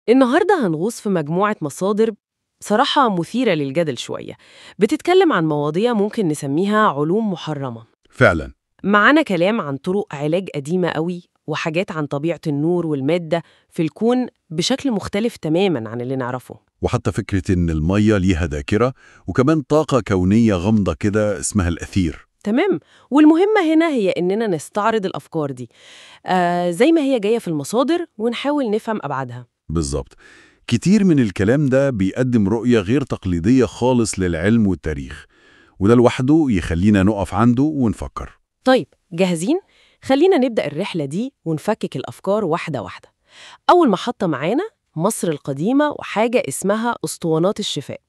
النهاردة هنغوص في مجموعة مصادر بصراحة مثيرة للجدل شوية، بتتكلم عن مواضيع ممكن نسميها علوم محرمة. فعلا. معانا كلام عن طرق علاج قديمة قوي، وحاجات عن طبيعة النور والمادة في الكون بشكل مختلف تماماً عن اللي نعرفه. وحتى فكرة إن المية ليها ذاكرة وكمان طاقة كونية غامضة كده اسمها الأثير. تمام. والمهمة هنا هي إننا نستعرض الأفكار دي زي ما هي جاية في المصادر، ونحاول نفهم أبعادها. بالظبط. كتير من الكلام ده بيقدم رؤية غير تقليدية خالص للعلم والتاريخ، وده لوحده يخلينا نقف عنده ونفكر. طيب، جاهزين؟ خلينا نبدأ الرحلة دي ونفكك الأفكار واحدة واحدة. أول محطة معانا مصر القديمة وحاجة اسمها أسطوانات الشفاء.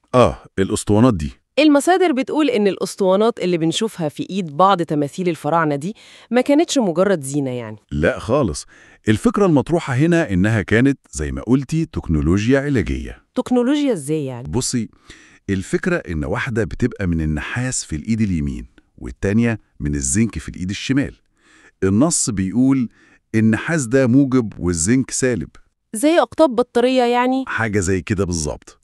الأسطوانات دي. المصادر بتقول إن الأسطوانات اللي بنشوفها في إيد بعض تماثيل الفراعنة دي ما كانتش مجرد زينة يعني. لا خالص. الفكرة المطروحة هنا إنها كانت زي ما قلتي تكنولوجيا علاجية. تكنولوجيا إزاي يعني؟ بصي، الفكرة إن واحدة بتبقى من النحاس في الإيد اليمين والتانية من الزنك في الإيد الشمال. النص بيقول النحاس ده موجب والزنك سالب. زي أقطاب بطارية يعني؟ حاجة زي كده بالظبط.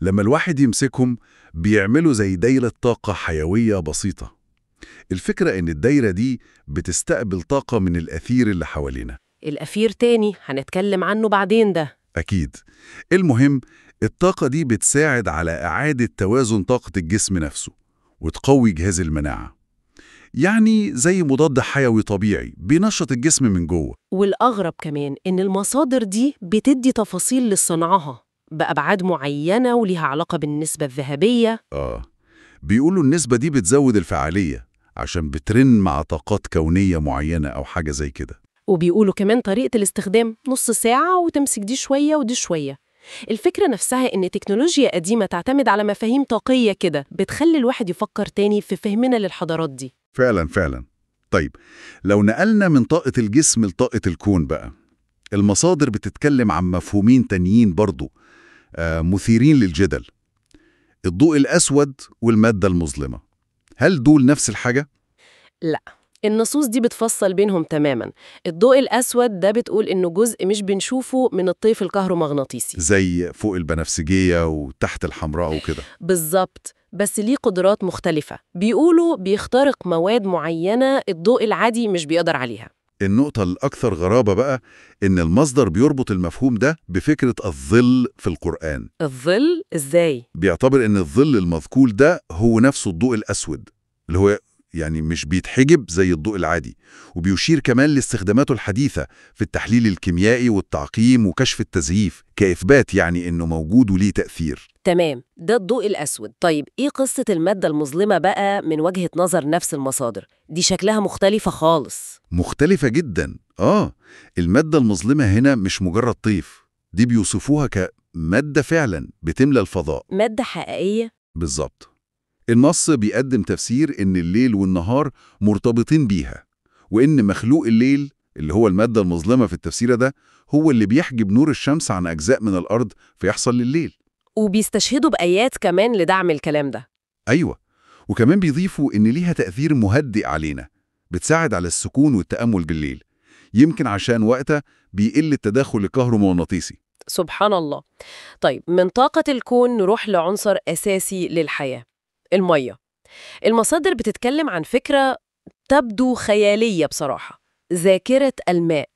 لما الواحد يمسكهم بيعملوا زي دايرة طاقة حيوية بسيطة. الفكرة إن الدايرة دي بتستقبل طاقة من الأثير اللي حوالينا. الأثير تاني هنتكلم عنه بعدين ده. أكيد. المهم، الطاقة دي بتساعد على إعادة توازن طاقة الجسم نفسه وتقوي جهاز المناعة. يعني زي مضاد حيوي طبيعي بينشط الجسم من جوه. والأغرب كمان إن المصادر دي بتدي تفاصيل لصنعها بأبعاد معينة وليها علاقة بالنسبة الذهبية. بيقولوا النسبة دي بتزود الفعالية عشان بترن مع طاقات كونية معينة أو حاجة زي كده. وبيقولوا كمان طريقة الاستخدام نص ساعة وتمسك دي شوية ودي شوية. الفكرة نفسها إن تكنولوجيا قديمة تعتمد على مفاهيم طاقية كده بتخلي الواحد يفكر تاني في فهمنا للحضارات دي. فعلا فعلا. طيب، لو نقلنا من طاقة الجسم لطاقة الكون بقى، المصادر بتتكلم عن مفهومين تانيين برضو مثيرين للجدل: الضوء الأسود والمادة المظلمة. هل دول نفس الحاجة؟ لا، النصوص دي بتفصل بينهم تماما. الضوء الأسود ده بتقول إنه جزء مش بنشوفه من الطيف الكهرومغناطيسي. زي فوق البنفسجية وتحت الحمراء وكده. بالظبط، بس ليه قدرات مختلفة. بيقولوا بيخترق مواد معينة الضوء العادي مش بيقدر عليها. النقطة الأكثر غرابة بقى إن المصدر بيربط المفهوم ده بفكرة الظل في القرآن. الظل إزاي؟ بيعتبر إن الظل المذكور ده هو نفسه الضوء الأسود، اللي هو يعني مش بيتحجب زي الضوء العادي. وبيشير كمان لاستخداماته الحديثة في التحليل الكيميائي والتعقيم وكشف التزييف كإثبات يعني إنه موجود وليه تأثير. تمام، ده الضوء الأسود. طيب إيه قصة المادة المظلمة بقى من وجهة نظر نفس المصادر؟ دي شكلها مختلفة خالص. مختلفة جدا. المادة المظلمة هنا مش مجرد طيف، دي بيوصفوها كمادة فعلا بتملى الفضاء. مادة حقيقية؟ بالظبط. النص بيقدم تفسير إن الليل والنهار مرتبطين بيها، وإن مخلوق الليل اللي هو المادة المظلمة في التفسير ده هو اللي بيحجب نور الشمس عن أجزاء من الأرض فيحصل لليل. وبيستشهدوا بآيات كمان لدعم الكلام ده. أيوة. وكمان بيضيفوا إن ليها تأثير مهدئ علينا، بتساعد على السكون والتأمل بالليل، يمكن عشان وقتها بيقل التداخل الكهرومغناطيسي. سبحان الله. طيب، من طاقة الكون نروح لعنصر أساسي للحياة، المية. المصادر بتتكلم عن فكرة تبدو خيالية بصراحة، ذاكرة الماء.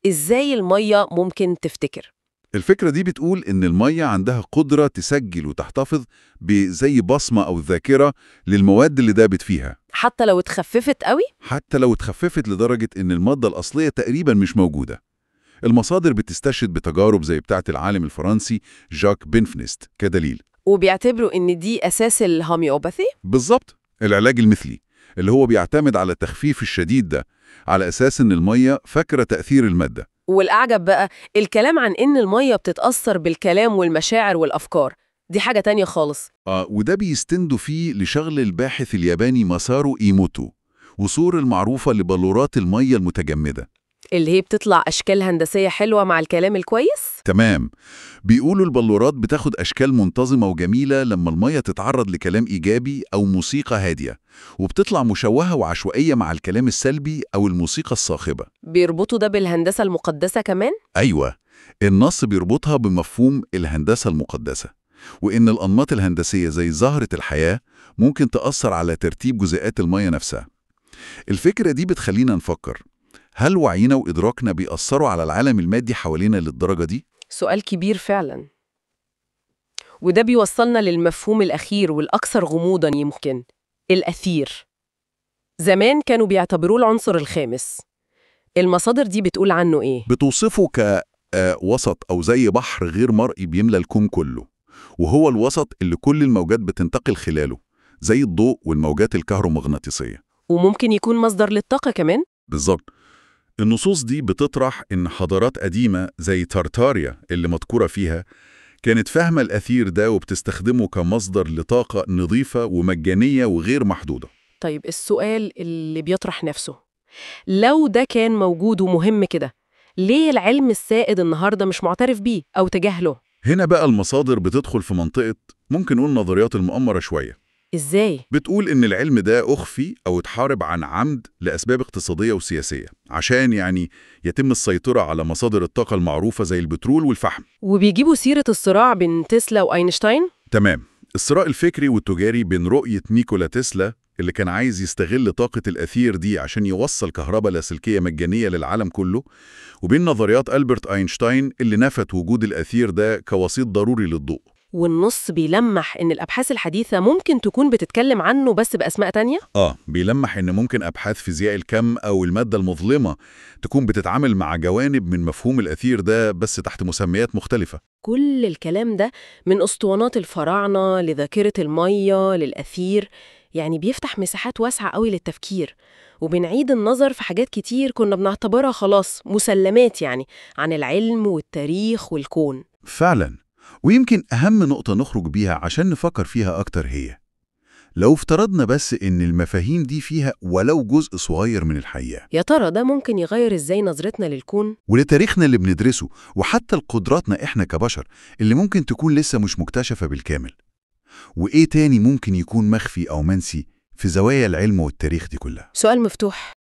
إزاي المية ممكن تفتكر؟ الفكرة دي بتقول إن المية عندها قدرة تسجل وتحتفظ بزي بصمة أو ذاكرة للمواد اللي دابت فيها، حتى لو اتخففت قوي؟ حتى لو اتخففت لدرجة إن المادة الأصلية تقريبا مش موجودة. المصادر بتستشهد بتجارب زي بتاعة العالم الفرنسي جاك بنفنست كدليل. وبيعتبروا إن دي أساس الهوميوباثي؟ بالظبط، العلاج المثلي اللي هو بيعتمد على التخفيف الشديد ده على أساس إن المية فاكرة تأثير المادة. والأعجب بقى الكلام عن إن المية بتتأثر بالكلام والمشاعر والأفكار، دي حاجة تانية خالص. وده بيستندوا فيه لشغل الباحث الياباني ماسارو إيموتو وصور المعروفة لبلورات المية المتجمدة، اللي هي بتطلع أشكال هندسية حلوة مع الكلام الكويس؟ تمام. بيقولوا البلورات بتاخد أشكال منتظمة وجميلة لما المية تتعرض لكلام إيجابي أو موسيقى هادية، وبتطلع مشوهة وعشوائية مع الكلام السلبي أو الموسيقى الصاخبة. بيربطوا ده بالهندسة المقدسة كمان؟ أيوة، النص بيربطها بمفهوم الهندسة المقدسة، وإن الأنماط الهندسية زي زهرة الحياة ممكن تأثر على ترتيب جزيئات المية نفسها. الفكرة دي بتخلينا نفكر، هل وعينا وإدراكنا بيأثروا على العالم المادي حوالينا للدرجة دي؟ سؤال كبير فعلا. وده بيوصلنا للمفهوم الأخير والأكثر غموضاً يمكن، الأثير. زمان كانوا بيعتبروه العنصر الخامس. المصادر دي بتقول عنه إيه؟ بتوصفه كوسط أو زي بحر غير مرئي بيملى الكون كله، وهو الوسط اللي كل الموجات بتنتقل خلاله، زي الضوء والموجات الكهرومغناطيسية. وممكن يكون مصدر للطاقة كمان؟ بالظبط. النصوص دي بتطرح إن حضارات قديمة زي تارتاريا اللي مذكورة فيها كانت فاهمة الأثير ده وبتستخدمه كمصدر لطاقة نظيفة ومجانية وغير محدودة. طيب السؤال اللي بيطرح نفسه، لو ده كان موجود ومهم كده، ليه العلم السائد النهاردة مش معترف بيه أو تجاهله؟ هنا بقى المصادر بتدخل في منطقة ممكن نقول نظريات المؤامرة شوية. إزاي؟ بتقول إن العلم ده أخفي أو اتحارب عن عمد لأسباب اقتصادية وسياسية، عشان يتم السيطرة على مصادر الطاقة المعروفة زي البترول والفحم. وبيجيبوا سيرة الصراع بين تسلا وأينشتاين؟ تمام. الصراع الفكري والتجاري بين رؤية نيكولا تسلا اللي كان عايز يستغل طاقة الأثير دي عشان يوصل كهرباء لاسلكية مجانية للعالم كله، وبين نظريات ألبرت أينشتاين اللي نفت وجود الأثير ده كوسيط ضروري للضوء. والنص بيلمح إن الأبحاث الحديثة ممكن تكون بتتكلم عنه بس بأسماء تانية؟ بيلمح إن ممكن أبحاث فيزياء الكم أو المادة المظلمة تكون بتتعامل مع جوانب من مفهوم الأثير ده بس تحت مسميات مختلفة. كل الكلام ده من أسطوانات الفراعنة لذاكرة المية للأثير، يعني بيفتح مساحات واسعة قوي للتفكير، وبنعيد النظر في حاجات كتير كنا بنعتبرها خلاص مسلمات يعني عن العلم والتاريخ والكون. فعلا. ويمكن أهم نقطة نخرج بيها عشان نفكر فيها أكتر هي، لو افترضنا بس إن المفاهيم دي فيها ولو جزء صغير من الحقيقة، يا ترى ده ممكن يغير إزاي نظرتنا للكون؟ ولتاريخنا اللي بندرسه، وحتى لقدراتنا إحنا كبشر اللي ممكن تكون لسه مش مكتشفة بالكامل. وإيه تاني ممكن يكون مخفي أو منسي في زوايا العلم والتاريخ دي كلها؟ سؤال مفتوح.